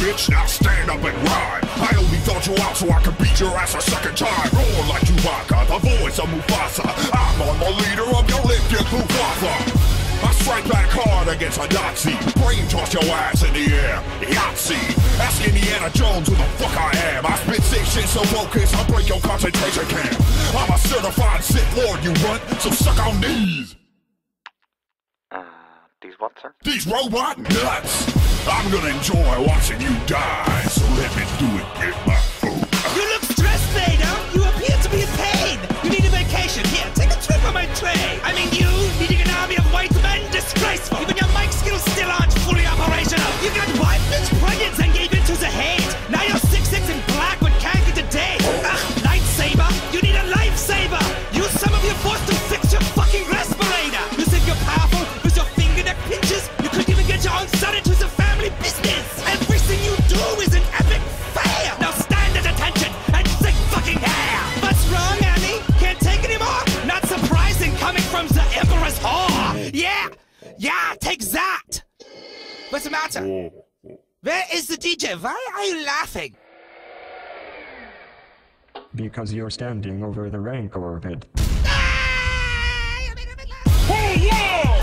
bitch, now stand up and ride. I only thought you out so I could beat your ass a second time. Roar like Chewbacca, the voice of Mufasa. I'm on the leader of your Olympic Mufasa. I strike back hard against a Nazi. Brain toss your ass in the air. Yahtzee. Ask Indiana Jones who the fuck I am. I spit sick shit so focused I break your concentration camp. I'm a certified Sith Lord, you runt, so suck on these. These what, sir? These robot nuts. I'm gonna enjoy watching you die, so let me do it with my food. You look stressed, Vader. You appear to be in pain. You need a vacation. Here, take a trip on my tray. I mean, you needing an army of white men, disgraceful. Even your mic skills still aren't fully operational. You got wife bitch pregnant and gave into the hate. Now you're 6'6" in black but can't get a date. Lightsaber. You need a lifesaver. Use some of your force to fix your fucking respirator. You think you're powerful with your fingerneck pinches? You couldn't even get your own son into the family business. Everything you do is an epic fail. Now stand at attention and think fucking hair. What's wrong, Annie? Can't take anymore? Not surprising coming from the Emperor's whore. Yeah, take that. What's the matter? Where is the DJ? Why are you laughing? Because you're standing over the rank orbit. Ah! Hey, yeah!